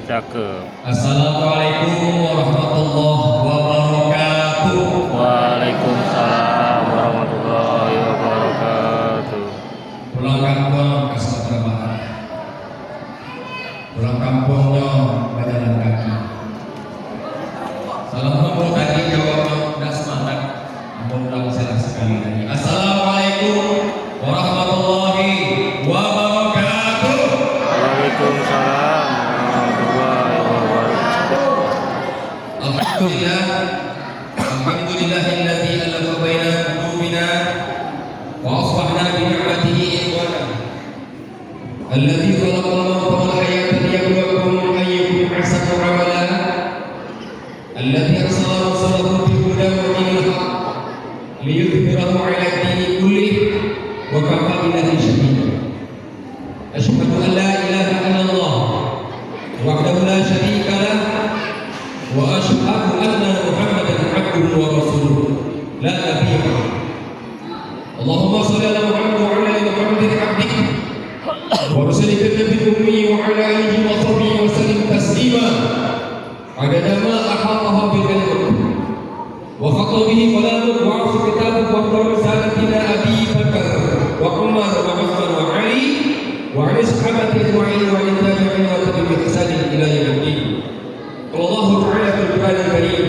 Cakep. Assalamualaikum warahmatullahi wabarakatuh. Waalaikumsalam warahmatullahi wabarakatuh. Pulang kampung ke Sumatera Barat. Pulang kampungnya berjalan kaki. Salam humble tadi jawabnya udah semangat. Mudah-mudahan saya sekali lagi. Assalamualaikum warahmatullahi wabarakatuh. Waalaikumsalam. Alhamdulillahilladzi alafa baina qulubina wa asbahna bi ni'matihi ikhwana. Alladzi khalaqal mauta wal hayata liyabluwakum ayyukum ahsanu amala. Alladzi arsala rasulahu bil huda wa dinil haqq liyudhhirahu 'ala ad-dini kullihi wa kafa billahi shahida. Asyhadu an la ilaha illallah wahdahu la syarika lah wa asyhadu anna Muhammadan abduhu wa rasuluh la nabiyya ba'dahu. Allahumma shalli ala Muhammad wa ala ali Muhammadin abdika wa rasulika nabiyil ummi wa ala alihi wa sahbihi wa sallim taslima adada ma ahatahu bil ilm wa khatta bihi qalamuk wa arsu kitabuk wa qadar risalatina Abi Bakar wa Umar wa Uthman wa Ali wa ali sahabati ajma'in wa in tabi'in wa tabi'in ihsanin ila yaumil din. Allah Ta'ala fil Qur'anil Karim.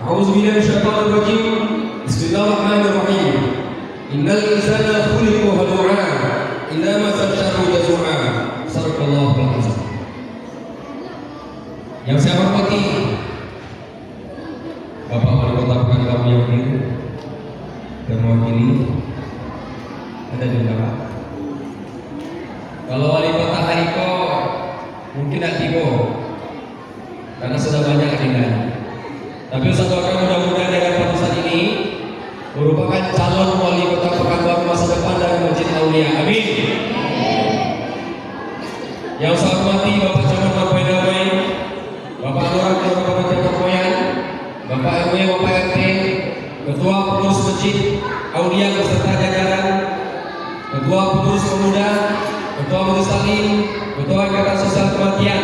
A'udzu billahi minasyaitonir rajim. Bismillahirrahmanirrahim. Innal insana khuliqa halu'a illa ma tashaa'u jazua. Sadaqallahul azim. Yang saya hormati Bapak Wali Kota Pekanbaru yang mulia dan mewakili ada di belakang. Kalau Wali Kota Hariko mungkin tidak tiba karena sudah banyak agendanya. Tapi Ustaz doakan mudah-mudahan dengan pada saat ini merupakan calon wali kota Pekanbaru masa depan dari Masjid Aulia. Amin. Yang saya hormati Bapak Camat Bapak Dawai, Bapak Lurah dan Bapak Camat Moyan, Bapak RW, Bapak RT, Ketua Pengurus Masjid Aulia beserta jajaran, Ketua Pengurus Pemuda, Ketua Majelis Taklim, Ketua Ikatan Sosial Kematian,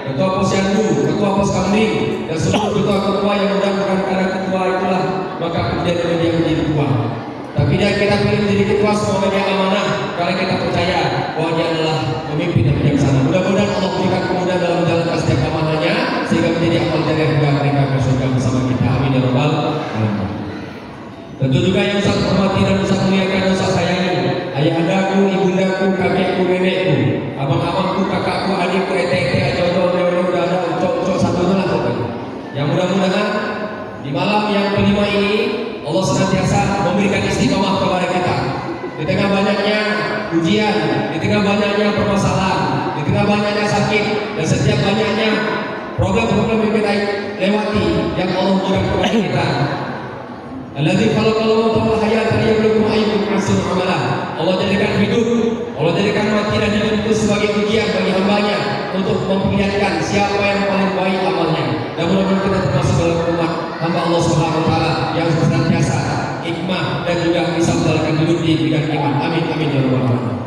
Ketua Posyandu, Ketua Pos Kamling, dan seluruh ketua-ketua yang mudah-mudahan karena ketua itulah maka kemudian dia menjadi ketua. Tapi dia kita pilih menjadi ketua semoga dia amanah karena kita percaya bahwa dia adalah pemimpin yang bijaksana. Mudah-mudahan Allah berikan kemudahan dalam menjalankan setiap amanahnya sehingga menjadi amal jariah juga mereka ke surga bersama kita. Amin ya rabbal alamin. Tentu juga yang saya hormati dan saya muliakan dan saya sayangi ayahandaku, ibundaku, kakekku, nenekku, abang-abangku, kakakku, adikku, etek-etek, jodoh, jodoh, udah ada ucok-ucok satunya lah pokoknya. Yang mudah-mudahan di malam yang kelima ini Allah senantiasa memberikan istiqomah kepada kita. Di tengah banyaknya ujian, di tengah banyaknya permasalahan, di tengah banyaknya sakit, dan setiap banyaknya problem-problem yang kita lewati yang Allah berikan kepada kita. Alladzi khalaqal mauta wal hayata liyabluwakum ayyukum ahsanu amala. Allah jadikan hidup, Allah jadikan mati dan hidup itu sebagai ujian bagi hambanya untuk memperlihatkan siapa yang paling baik amalnya. Dan mudah-mudahan kita termasuk dalam umat hamba Allah Subhanahu wa taala yang senantiasa hikmah dan juga bisa menjalankan hidup di bidang iman. Amin amin ya rabbal alamin.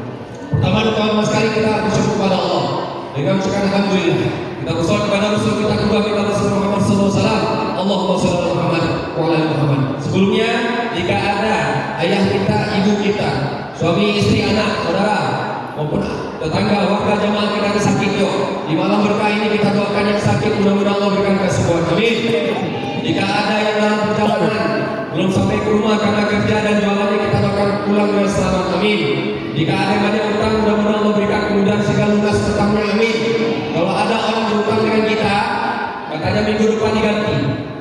Pertama-tama sekali kita bersyukur kepada Allah dengan mengucapkan alhamdulillah. Kita bersolat kepada Rasul kita kedua kita Rasul Muhammad sallallahu alaihi wasallam. Allahumma shalli ala Muhammad wa ala ali Muhammad. Sebelumnya jika ada ayah kita, ibu kita, suami, istri, anak, saudara maupun tetangga, warga jamaah kita yang sakit yuk. Di malam berkah ini kita doakan yang sakit mudah-mudahan Allah berikan kesembuhan. Amin. Jika ada yang dalam perjalanan belum sampai ke rumah karena kerja dan jualannya kita doakan pulang dengan selamat. Amin. Jika ada yang banyak utang mudah-mudahan Allah berikan kemudahan sehingga lunas utangnya. Amin. Kalau ada orang berutang dengan kita katanya minggu depan diganti.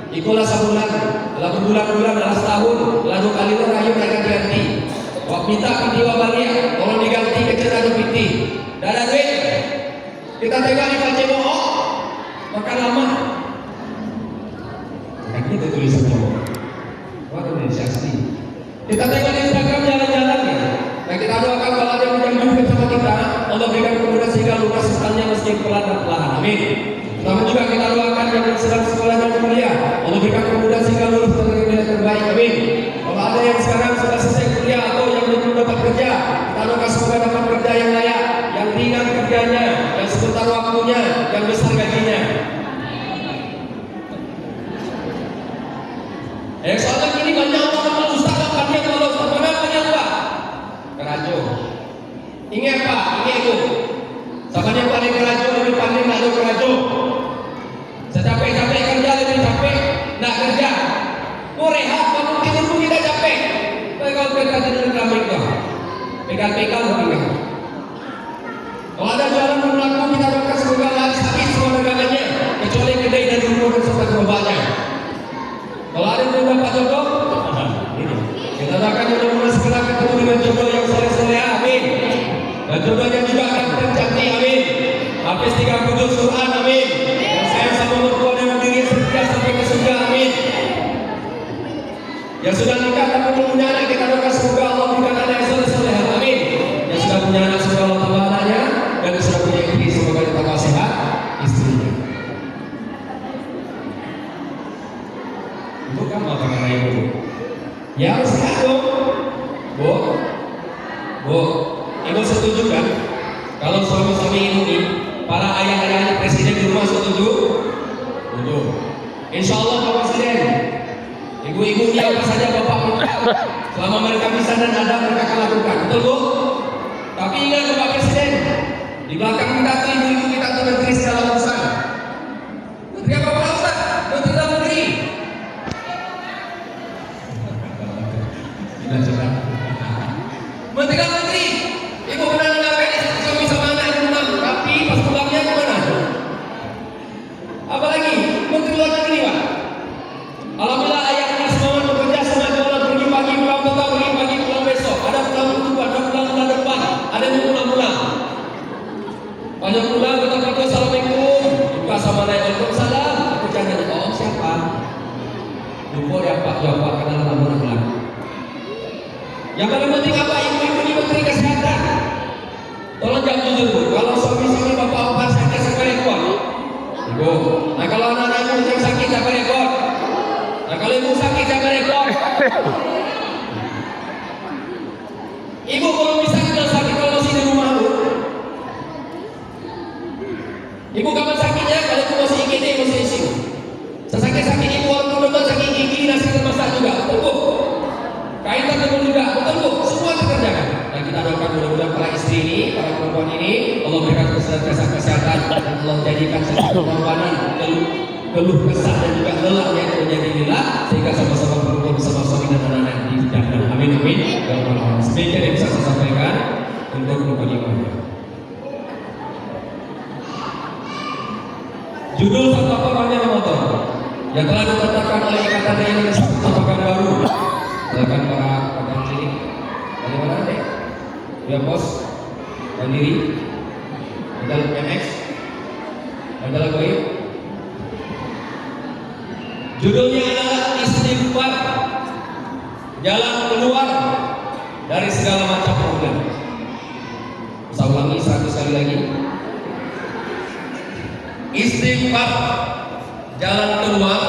Ikulah sebulan, lalu bulan-bulan, lalu setahun, lalu kali itu ayo mereka ganti. Wah minta piti wabalia, tolong diganti kecil atau piti. Dan ada duit, kita tengok di Pak Ceboh, makan lama. Kan itu tulisannya. Wah Indonesia asli. Kita tengok di Instagram jalan-jalan ya. Nah kita doakan kalau ada yang menjadi bersama kita, Allah berikan kemudahan sehingga lunas setelahnya meski pelan dan perlahan. Amin. Pertama juga kita doakan yang sedang sekolah dan kuliah, Allah berikan kemudahan sehingga lulus Kita doakan semoga dapat kerja yang layak, yang ringan kerjanya, yang sebentar waktunya, yang besar gajinya. Soalnya gini banyak orang ustaz kapannya kalau ustaz mana banyak Pak? Kerajo. Ingat Pak, ingat itu. Siapa yang paling kerajo lebih pandai nak ada kerajo. Secapek-capek kerja lebih capek nak kerja. Mau rehat, bangun tidur pun kita capek. Kalau kita tidur kami kah? Pegang-pegang mungkin. Kalau ada jalan berlaku kita doakan semoga laris habis semua dagangannya, kecuali kedai dan rumah dan serta gerobaknya. Kalau ada yang dapat jodoh, kita doakan mudah-mudahan segera ketemu dengan jodoh yang soleh-soleh, amin. Dan jodohnya juga akan tercantik, amin. Hafiz 30 Quran, amin. Yang sayang sama mertua dan diri setia sampai ke surga, amin. Yang sudah nikah tapi belum punya anak, kita doakan semoga Allah berikan anak yang soleh-soleh, amin. Yang sudah punya anak semoga Allah tambah anaknya, dan yang sudah punya istri semoga ditambah sehat istrinya. Ibu kan apa kata ibu? Ya harus sehat dong. Bu, ibu setuju kan? Kalau suami-suami ini, para ayah-ayah presiden di rumah setuju? Setuju. Insya Allah Pak Presiden, ibu-ibunya apa saja Bapak minta, selama mereka bisa dan ada mereka akan lakukan. Betul Bu? Tapi ingat Bapak Presiden, di belakang kita tuh ibu-ibu kita tuh menteri segala urusan. Menteri apa Pak Ustaz? Menteri dalam negeri. Menteri dalam negeri, ibu pernah menyampaikan suami sama anak di rumah, tapi pas pulangnya kemana? Apalagi menteri luar negeri Pak. Alhamdulillah ayahnya semua bekerja sama jualan pergi pagi pulang petang, pergi pagi pulang besok. Ada pulang minggu, ada pulang bulan depan, ada yang pulang-pulang. Banyak pulang kata-kata assalamualaikum, buka sama naik waalaikumsalam. Aku jangan siapa? Lupa ya Pak, jawab Pak karena lama pulang. Yang paling penting apa? Ibu-ibu ini menteri kesehatan. Tolong jawab jujur Bu. Kalau suami-suami bapak-bapak sakit siapa yang kuat? Ibu. Nah kalau anak-anak yang sakit siapa yang kuat? Nah kalau ibu sakit siapa yang kuat? Ibu kalau bisa kita sakit kalau masih di rumah Bu. Ibu kapan sakitnya? Kalau ibu masih IGD masih ICU. Sesakit-sakit ibu walaupun demam sakit gigi nasi termasak juga. Betul Bu? Kain tertentu juga, betul Bu, semua terkerjakan. Dan kita doakan mudah-mudahan para istri ini, para perempuan ini, Allah berikan kesehatan dan Allah jadikan sesuatu pengorbanan, keluh kesah dan juga lelah yang menjadi lillah, sehingga sama-sama berkumpul bersama suami dan anak-anak di jannah. Amin amin. Ya Allah. Sedikit yang bisa saya sampaikan untuk kebahagiaan. Judul satu paparannya Ramadan yang telah ditetapkan oleh Ikatan Yayasan Pekan Baru. Silakan para pegang sini. Dari mana deh? Ya bos, mandiri, modal MX, modal goib. Judulnya adalah istighfar, jalan keluar dari segala macam problem. Saya ulangi 100 kali lagi. Istighfar, jalan keluar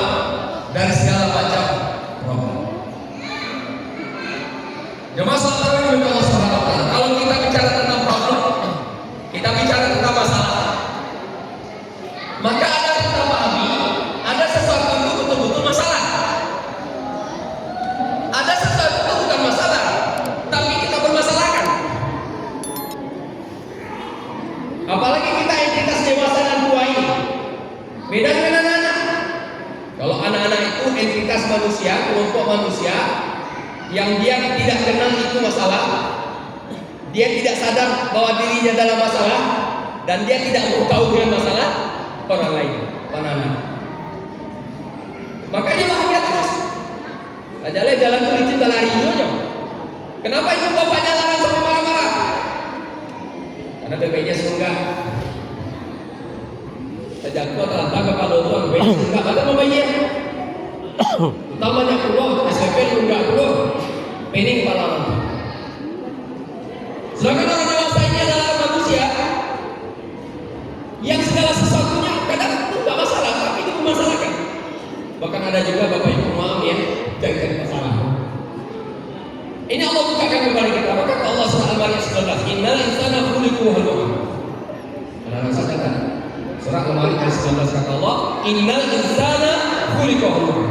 dari segala macam problem. Jemaah salat tarawih Allah Subhanahu wa taala. Kalau kita bicara tentang problem, kita bicara tentang masalah. Maka ada kita pahami, ada sesuatu itu betul-betul masalah. Ada sesuatu itu bukan masalah, tapi kita bermasalahkan. Apalagi kita entitas dewasa dan tua ini. Beda dengan anak-anak. Kalau anak-anak itu entitas manusia, kelompok manusia yang dia tidak kenal itu masalah, dia tidak sadar bahwa dirinya dalam masalah, dan dia tidak mau tahu dengan masalah orang lain, anak-anak. Makanya bahagia terus. Ajalnya jalan tuh licin lari aja. Kenapa ibu bapaknya larang sampai marah-marah? Karena bebeknya surga. Sejak tua telah tangkap kalau tuan bebeknya surga. Ada mau bayi? Utamanya pulau, SMP enggak pulau, pening kepala orang. Sedangkan orang dewasa ini adalah manusia yang segala sesuatunya kadang itu enggak masalah, tapi itu memasalahkan. Bahkan ada juga bapak ibu maaf ya, jangan masalah. Ini Allah bukakan kembali kita. Maka Allah SWT ayat 19. Innal insana khuliqa halu'a. Anak-anak sadar kan? Surah Al-Ma'arij ayat 19 kata Allah, innal insana khuliqa halu'a.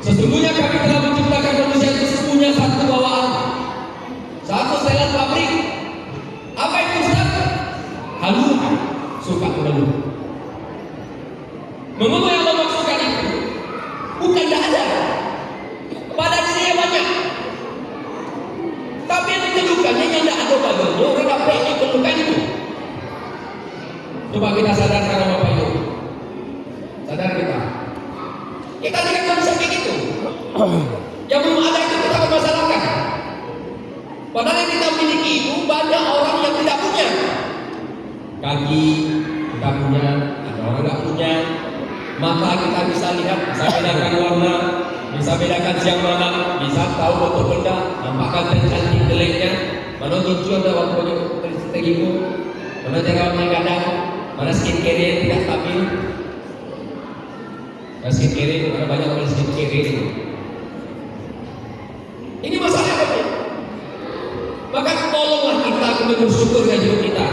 Sesungguhnya kami telah menciptakan manusia itu punya satu bawaan, satu setelan pabrik. Apa itu Ustaz? Halu'a, suka mengeluh. Mengapa yang Allah maksudkan itu? Bukan tidak ada. Pada dirinya banyak. Tapi yang mengeluhkannya yang tidak ada badannya, orang apa yang mengeluhkan itu? Coba kita sadar sekarang Bapak Ibu. Sadar kita. Kita tidak bisa kayak gitu. Yang belum ada itu kita permasalahkan. Padahal yang kita miliki itu banyak orang yang tidak punya. Kaki kita punya, ada orang tidak punya. Maka kita bisa lihat, bisa bedakan warna, bisa bedakan siang malam, bisa tahu betul benda, nampakkan cantik jeleknya, mana tujuan dalam strategiku, mana cara mengadang, mana skincare yang tidak stabil. Skincare, mana banyak orang skincare ini. Ini masalah apa? Maka tolonglah kita untuk bersyukur dengan hidup kita.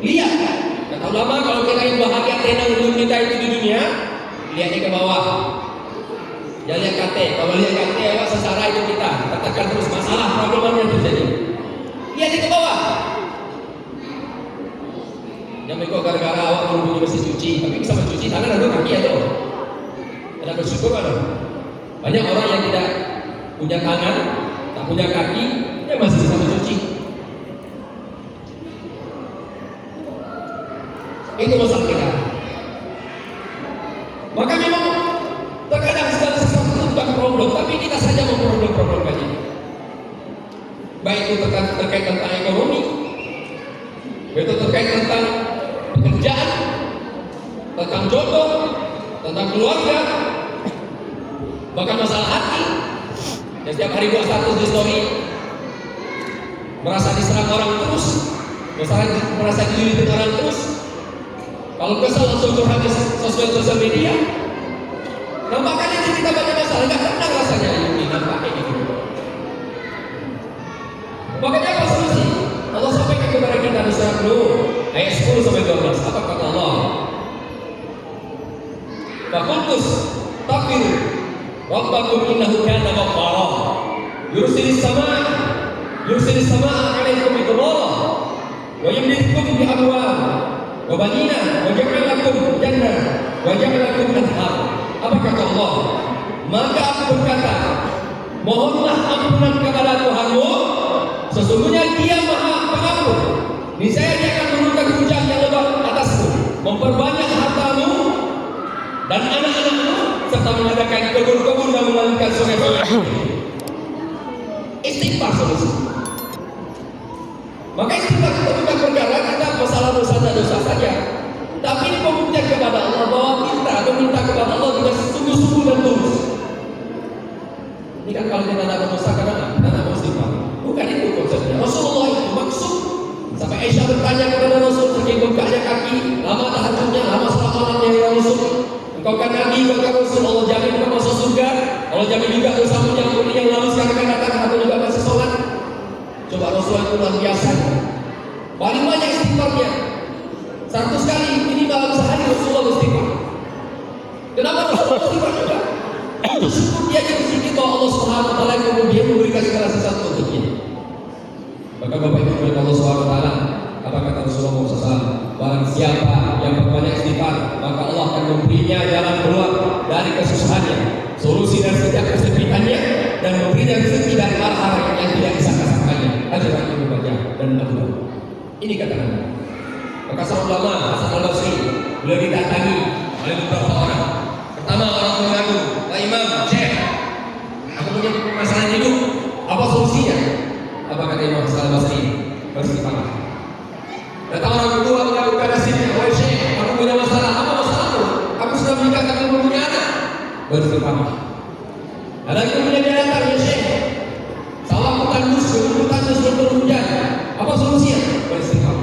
Lihat, kata ulama kalau kita ingin bahagia tenang hidup kita itu di dunia, lihatnya ke bawah. Jangan lihat kate. Kalau lihat kate, awak sesara hidup kita. Katakan terus masalah problemnya terjadi. Lihatnya ke bawah. Jangan ikut gara-gara awak belum punya mesin cuci, tapi bisa mencuci tangan dan kaki atau ada bersyukur kan? Banyak orang yang tidak punya tangan, tak punya kaki, dia masih bisa mencuci. Itu masalah kita. Maka memang terkadang segala sesuatu itu bukan problem, tapi kita saja memproblem-problemkan ini. Baik itu terkait tentang ekonomi, baik itu terkait tentang pekerjaan, tentang jodoh, tentang keluarga, bahkan masalah hati. Dan setiap hari buat status di story, merasa diserang orang terus, merasa dijulitin orang terus. Kalau kesal langsung curhat di sosial media. Nampaknya kita banyak masalah, nggak tenang rasanya ini nampaknya gitu. Makanya apa solusi? Allah sampaikan kepada kita di surat Nuh ayat 10 sampai 12. Apa kata Allah? Faqultus taqiru rabbakum innahu kana ghaffara yursilis samaa 'alaikum bidrara wa yumdidkum bi amwal wa banina wa ja'ala lakum jannah wa ja'ala lakum anhar. Apa kata Allah? Maka aku berkata, mohonlah ampunan kepada Tuhanmu, sesungguhnya Dia Maha Pengampun. Niscaya Dia akan menurunkan hujan yang lebat atasmu, memperbanyak hartamu dan anak-anakmu, serta mengadakan kebun-kebun dan mengalirkan sungai-sungai. Istighfar solusi. Maka istighfar itu bukan perkara kita masalah dosa saja, tapi ini pembuktian kepada Allah bahwa kita meminta kepada Allah dengan sungguh-sungguh dan tulus. Ini kan kalau kita tidak berdosa karena kita tidak mau istighfar. Bukan itu konsepnya. Rasulullah itu maksud. Sampai Aisyah bertanya kepada Rasul, saking bengkaknya kaki, lama tahajudnya, lama salat malamnya ya Rasul. Engkau kan Nabi, engkau kan Rasul, Allah jamin engkau masuk surga. Allah jamin juga dosamu yang lalu sekarang akan datang, atau juga masih sholat. Coba Rasulullah itu luar biasa. Paling banyak istighfarnya. 100 kali minimal sehari Rasulullah istighfar. Kenapa Rasulullah istighfar juga? Itu syukur dia jadi sedikit bahwa Allah Subhanahu wa taala kemudian memberikan segala sesuatu untuknya. Maka Bapak Ibu dari Allah Subhanahu wa taala, apa kata Rasulullah SAW? Barang siapa yang berbanyak istighfar, maka Allah akan memberinya jalan keluar dari kesusahannya, solusi dari setiap kesempitannya, dan memberinya rezeki dari hal-hal yang tidak disangka-sangkanya. Ajaran Ibu baca dan lakukan. Ini kata Nabi. Maka seorang ulama Hasan Al-Basri beliau didatangi oleh beberapa orang. Pertama orang mengaku, Pak Imam, Syekh, aku punya masalah hidup, apa solusinya? Apa kata Imam Hasan Al-Basri? Beristighfar. Datang orang kedua mengaku pada sini, wahai Syekh, aku punya masalah, apa masalahmu? Aku sudah menikah tapi belum punya anak. Beristighfar. Ada yang punya datang, ya Syekh, sawah bukan belum hujan, apa solusinya? Beristighfar.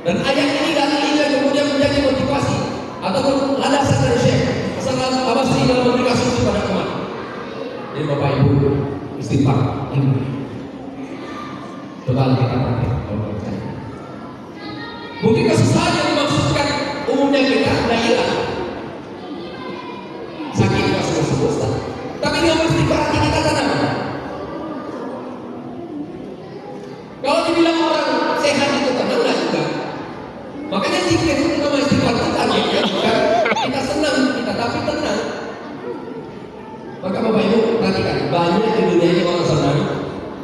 Dan ayat ini dan ini yang kemudian menjadi motivasi ataupun landasan dari Syekh Hasan Al-Basri dalam memberikan solusi pada umat. Jadi Bapak Ibu, istighfar. Coba kita praktek kalau percaya. Mungkin kesusahan yang dimaksudkan umumnya kita tidak hilang. Sakit juga sudah sembuh, tapi dia istighfar hati kita tanam. Kalau dibilang orang sehat itu tenang, enggak juga. Makanya zikir itu nama istighfar kita ya, bukan kita senang, kita tapi tenang. Maka Bapak Ibu perhatikan, banyak di dunia ini orang senang,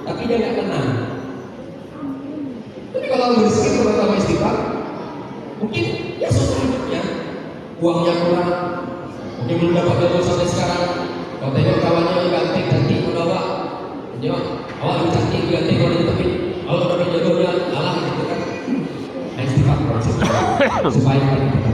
tapi dia nggak tenang. Tapi kalau orang berzikir pertama istighfar, mungkin ya susah hidupnya, uangnya kurang, mungkin belum dapat jodoh sampai sekarang. Kalau tengok kawannya ganti bawa, dia awal cantik ganti kalau tapi kalau dapat jodohnya kalah gitu kan. Nah, istighfar supaya kita.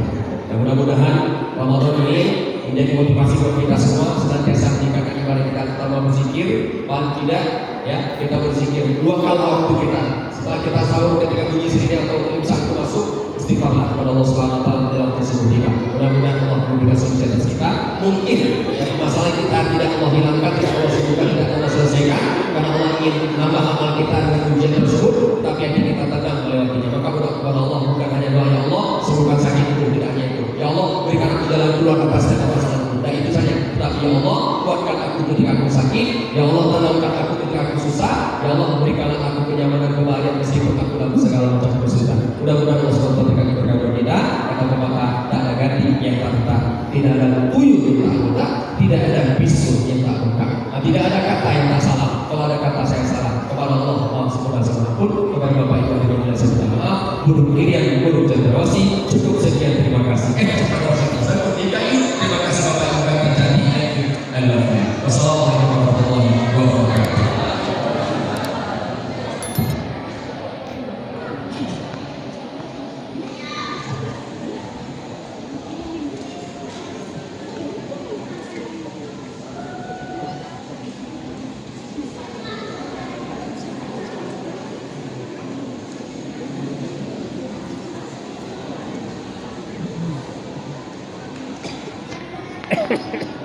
Dan mudah-mudahan Ramadan ini menjadi motivasi buat kita semua senantiasa meningkatkan ibadah kita, terutama berzikir. Paling tidak ya kita berzikir 2 kali waktu kita setelah kita sahur, ketika bunyi sirine atau imsak itu masuk, istighfarlah kepada Allah Subhanahu wa taala dalam tersebut kita. Mudah-mudahan Allah memberikan solusi atas kita. Mungkin ya, masalah kita tidak Allah hilangkan, tidak Allah sembuhkan, tidak Allah selesaikan, karena Allah ingin nambah amal kita dengan ujian tersebut, tapi yang kita tenang melewatinya. Maka berdoa kepada Allah, bukan hanya doa ya Allah sembuhkan sakit itu, tidak hanya itu. Ya Allah berikan aku jalan keluar atas masalahku. Dan itu saja. Tapi ya Allah kuatkan aku ketika aku sakit. Ya Allah tenangkan aku ketika aku susah. Ya Allah berikanlah aku kenyamanan kebahagiaan meskipun aku dalam segala macam kesulitan. Mudah-mudahan Allah SWT berikan keberkahan kita. Kata pepatah, tak ada ganti yang tak retak, tidak ada tuyul yang tak retak, tidak ada bisul yang tak bengkak. Nah, tidak ada kata yang tak salah. Kalau ada kata saya salah kepada Allah, mohon sempurna pun kepada Bapak Ibu yang mulia saya minta maaf. Bunuh diri yang buruk cenderawasi. Cukup sekian, terima kasih. Terima kasih Bapak Ibu yang terjadi. Wassalamualaikum warahmatullahi wabarakatuh. Hehehe